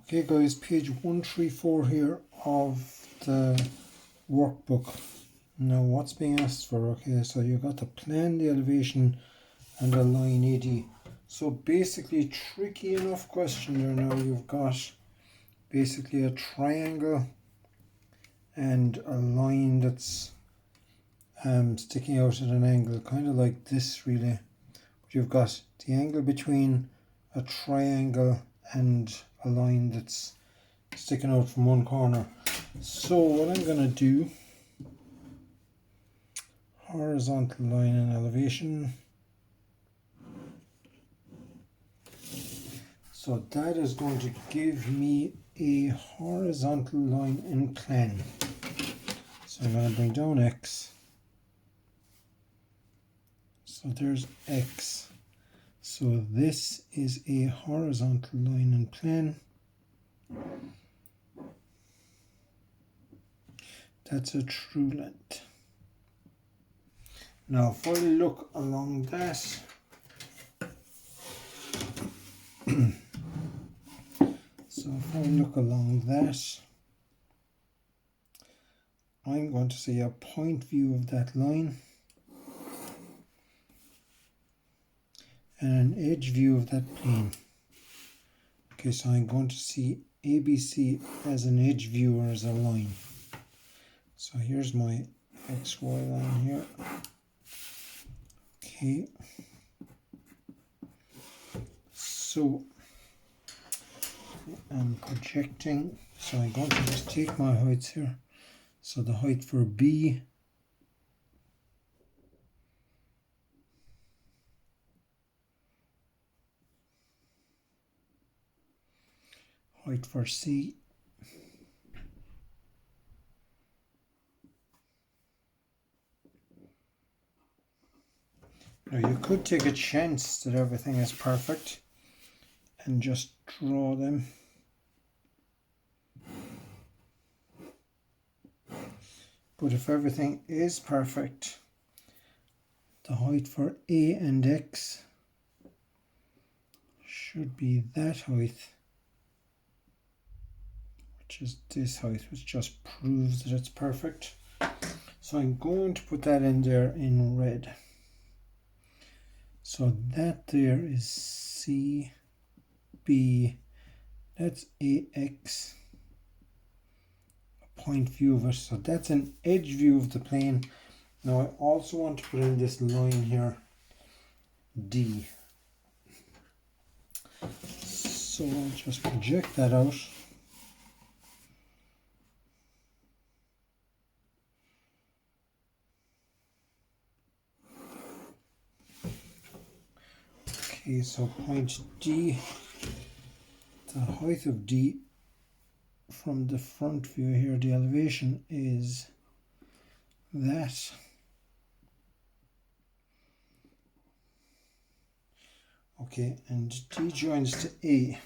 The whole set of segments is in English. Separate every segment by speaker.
Speaker 1: Okay guys, page 134 here of the workbook. Now what's being asked for? Okay, so you got the plan, the elevation and the line AD. So basically tricky enough question there. Now you've got basically a triangle and a line that's sticking out at an angle, kind of like this really. But you've got the angle between a triangle and a line that's sticking out from one corner. So what I'm going to do, horizontal line and elevation. So that is going to give me a horizontal line in plan. So I'm going to bring down X. So there's X. So this is a horizontal line in plan. That's a true length. Now if I look along that, so if I look along that, I'm going to see a point view of that line and an edge view of that plane. Okay, so I'm going to see ABC as an edge view or as a line. So here's my XY line here. Okay. So I'm projecting. So I'm going to just take my heights here. So the height for B, height for C, now you could take a chance that everything is perfect and just draw them. But if everything is perfect, the height for A and X should be that height, which is this height, which just proves that it's perfect. So I'm going to put that in there in red. So that there is C, B, that's AX, a point view of it. So that's an edge view of the plane. Now I also want to put in this line here, D. So I'll just project that out. Okay, so point D, the height of D from the front view here, the elevation is that. Okay, and D joins to A.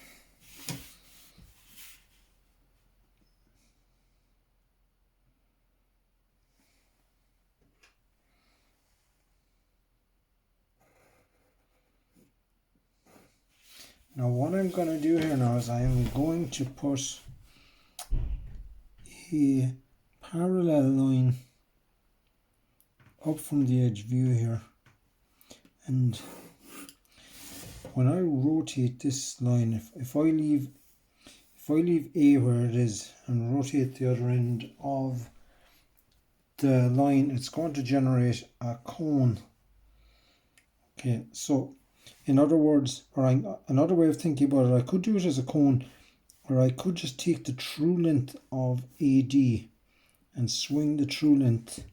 Speaker 1: Now what I'm going to do here now is I am going to put a parallel line up from the edge view here, and when I rotate this line, if I leave A where it is and rotate the other end of the line, it's going to generate a cone. Okay, so in other words, another way of thinking about it, I could do it as a cone, or I could just take the true length of AD and swing the true length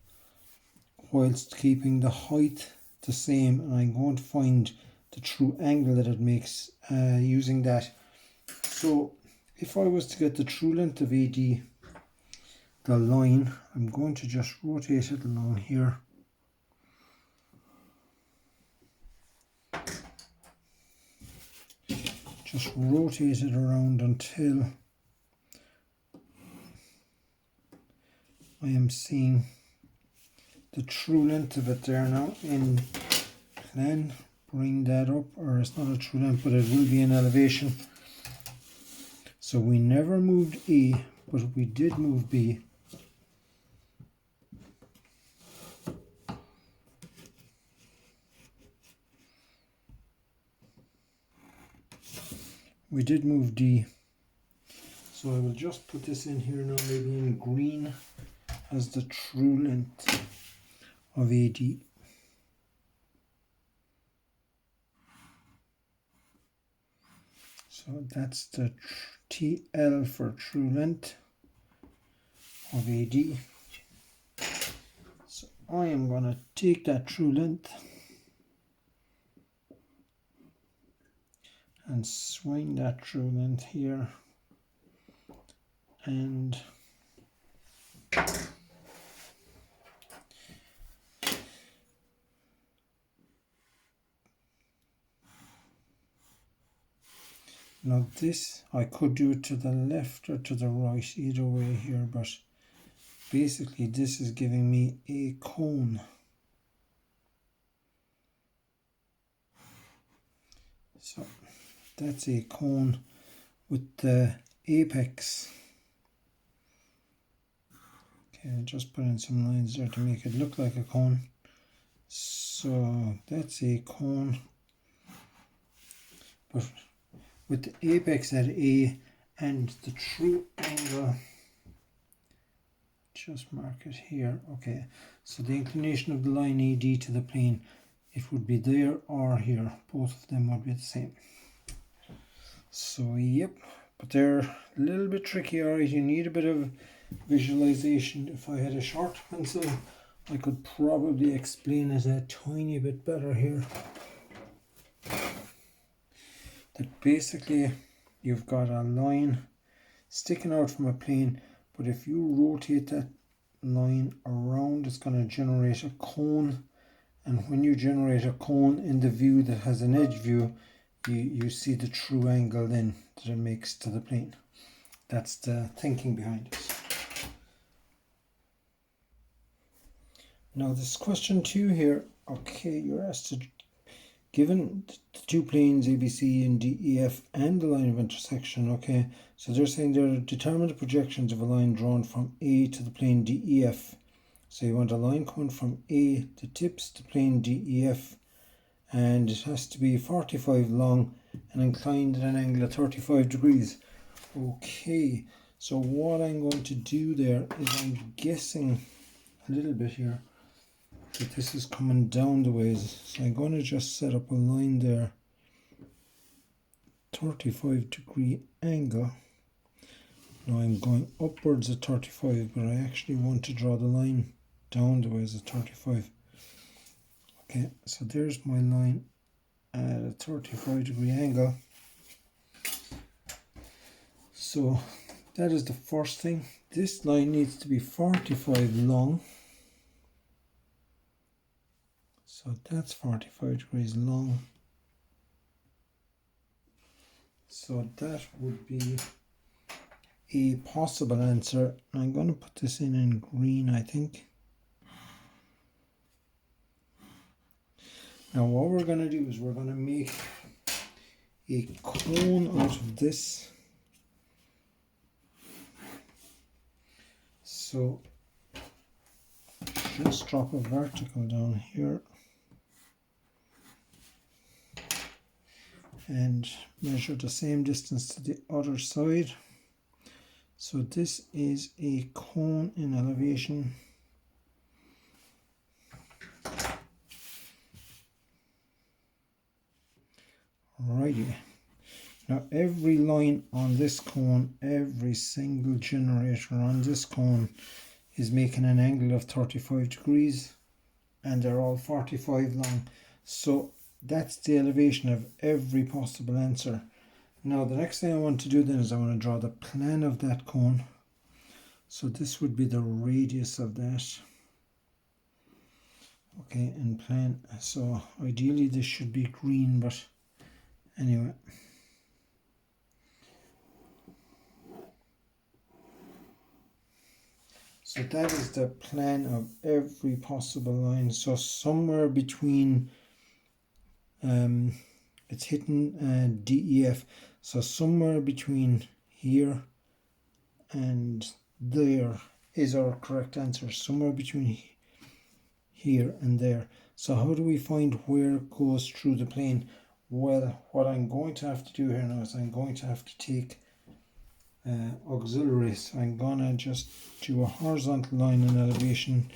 Speaker 1: whilst keeping the height the same, and I'm going to find the true angle that it makes using that. So if I was to get the true length of AD, the line, I'm going to just rotate it along here. Just rotate it around until I am seeing the true length of it there now in plan. Bring that up, or it's not a true length, but it will be an elevation. So we never moved A, but we did move B. We did move D. So I will just put this in here now, maybe in green, as the true length of AD. So that's the TL for true length of AD. So I am going to take that true length and swing that true length here, and now this, I could do it to the left or to the right, either way here, but basically this is giving me a cone. So that's a cone with the apex. Okay, I'll just put in some lines there to make it look like a cone. So that's a cone, but with the apex at A and the true angle, just mark it here. Okay, so the inclination of the line AD to the plane, it would be there or here. Both of them would be the same. So yep, but they're a little bit tricky. Alright, you need a bit of visualization. If I had a short pencil, I could probably explain it a tiny bit better here. That basically you've got a line sticking out from a plane, but if you rotate that line around, it's going to generate a cone, and when you generate a cone in the view that has an edge view, you see the true angle then that it makes to the plane. That's the thinking behind it. Now this question 2 here, okay, you're asked to, given the two planes ABC and DEF and the line of intersection, okay, so they're saying they're determined the projections of a line drawn from A to the plane DEF. So you want a line coming from A that tips the plane DEF, and it has to be 45 long and inclined at an angle of 35 degrees. Okay, so what I'm going to do there is I'm guessing a little bit here that this is coming down the ways. So I'm going to just set up a line there, 35 degree angle. Now I'm going upwards at 35, but I actually want to draw the line down the ways at 35. Okay, so there's my line at a 35 degree angle. So that is the first thing. This line needs to be 45 long. So that's 45 degrees long. So that would be a possible answer. I'm going to put this in green, I think. Now what we're going to do is we're going to make a cone out of this. So just drop a vertical down here and measure the same distance to the other side. So this is a cone in elevation. Righty. Now every line on this cone, every single generator on this cone is making an angle of 35 degrees, and they're all 45 long. So that's the elevation of every possible answer. Now the next thing I want to do then is I want to draw the plan of that cone. So this would be the radius of that. Okay, and plan. So ideally this should be green, but anyway. So that is the plan of every possible line. So somewhere between, it's hitting DEF. So somewhere between here and there is our correct answer, somewhere between here and there. So how do we find where it goes through the plane? Well, what I'm going to have to do here now is I'm going to have to take auxiliary. So I'm going to just do a horizontal line in elevation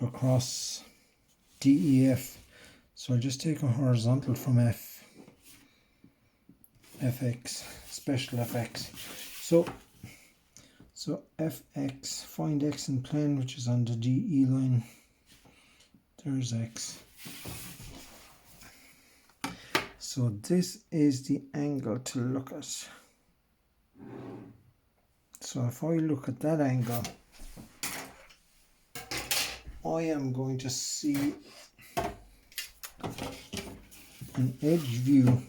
Speaker 1: across DEF. So I'll just take a horizontal from FX, special FX. So FX, find X in plane, which is on the DE line. There's X. So this is the angle to look at. So if I look at that angle, I am going to see an edge view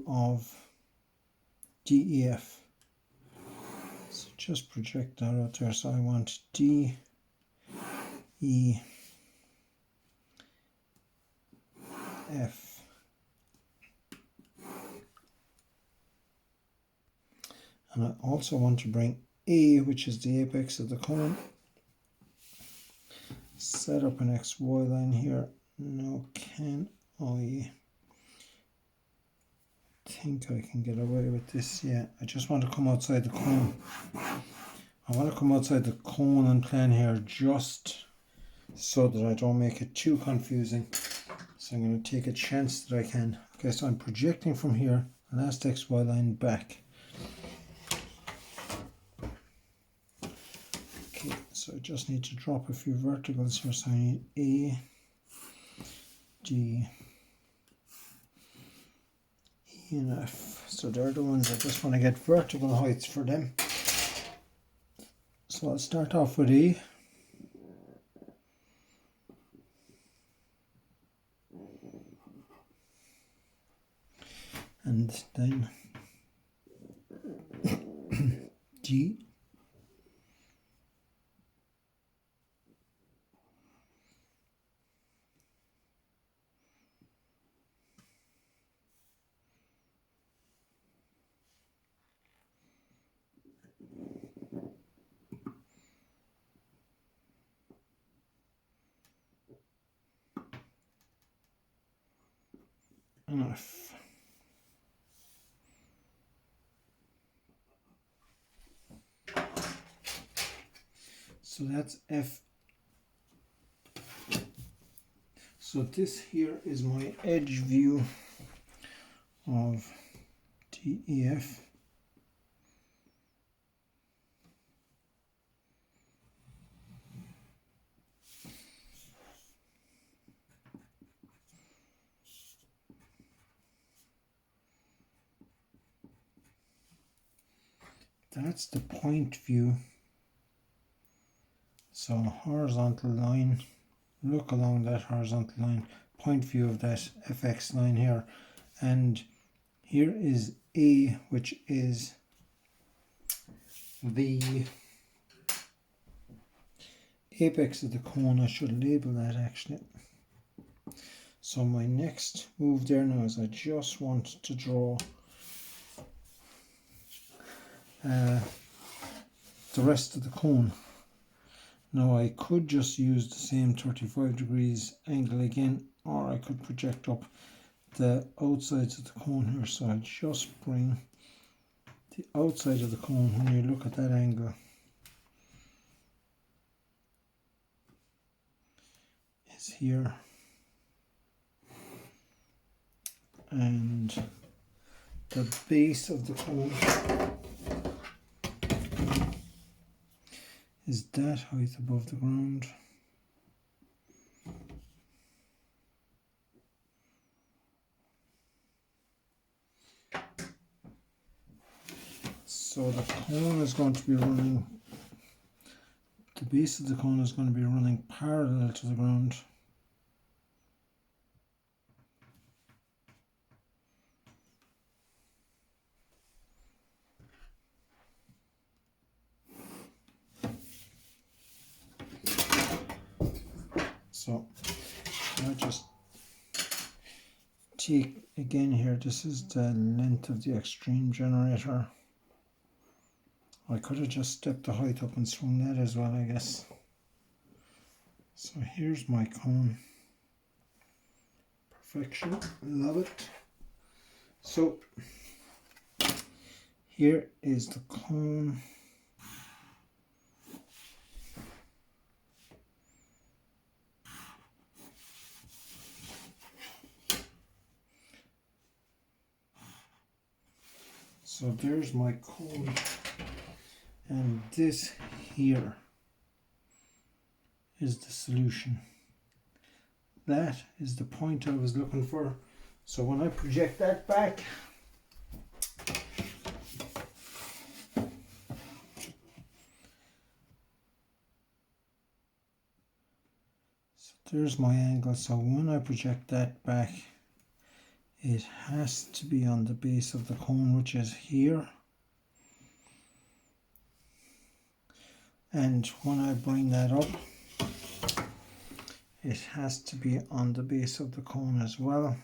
Speaker 1: of DEF. So just project that out there. So I want DEF. And I also want to bring A, which is the apex of the cone. Set up an XY line here. Now can I think I can get away with this? Yeah, I just want to come outside the cone. I want to come outside the cone and plane here just so that I don't make it too confusing. So I'm going to take a chance that I can. Okay, so I'm projecting from here, last XY line back. Okay, so I just need to drop a few verticals here. So I need A, D, E and F. So they're the ones I just want to get vertical heights for them. So I'll start off with E. And then G. And F. So that's F. So this here is my edge view of DEF. That's the point view. So horizontal line, look along that horizontal line, point view of that FX line here. And here is A, which is the apex of the cone. I should label that actually. So my next move there now is I just want to draw the rest of the cone. Now I could just use the same 35 degrees angle again, or I could project up the outsides of the cone here. So I'll just bring the outside of the cone when you look at that angle is here, and the base of the cone is that height above the ground. So the cone is going to be running, the base of the cone is going to be running parallel to the ground. So I just take again here, this is the length of the extreme generator. I could have just stepped the height up and swung that as well, I guess. So here's my cone. Perfection, love it. So here is the cone. So there's my cone, and this here is the solution. That is the point I was looking for. So when I project that back, so there's my angle. So when I project that back, it has to be on the base of the cone, which is here. And when I bring that up, it has to be on the base of the cone as well,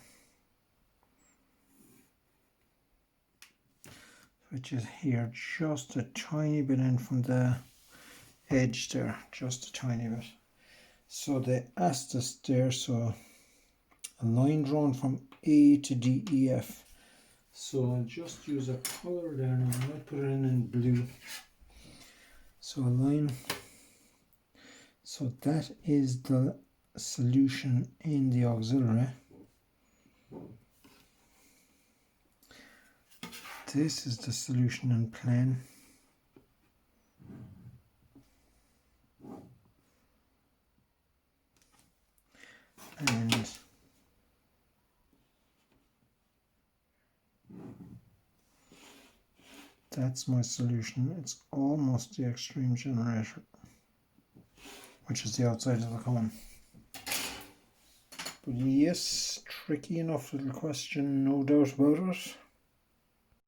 Speaker 1: which is here, just a tiny bit in from the edge there, just a tiny bit. So the astus there, so a line drawn from A to D, E, F. So I'll just use a color there now. I might put it in blue. So a line. So that is the solution in the auxiliary. This is the solution in plane. And that's my solution. It's almost the extreme generator, which is the outside of the cone. But yes, tricky enough little question, no doubt about it.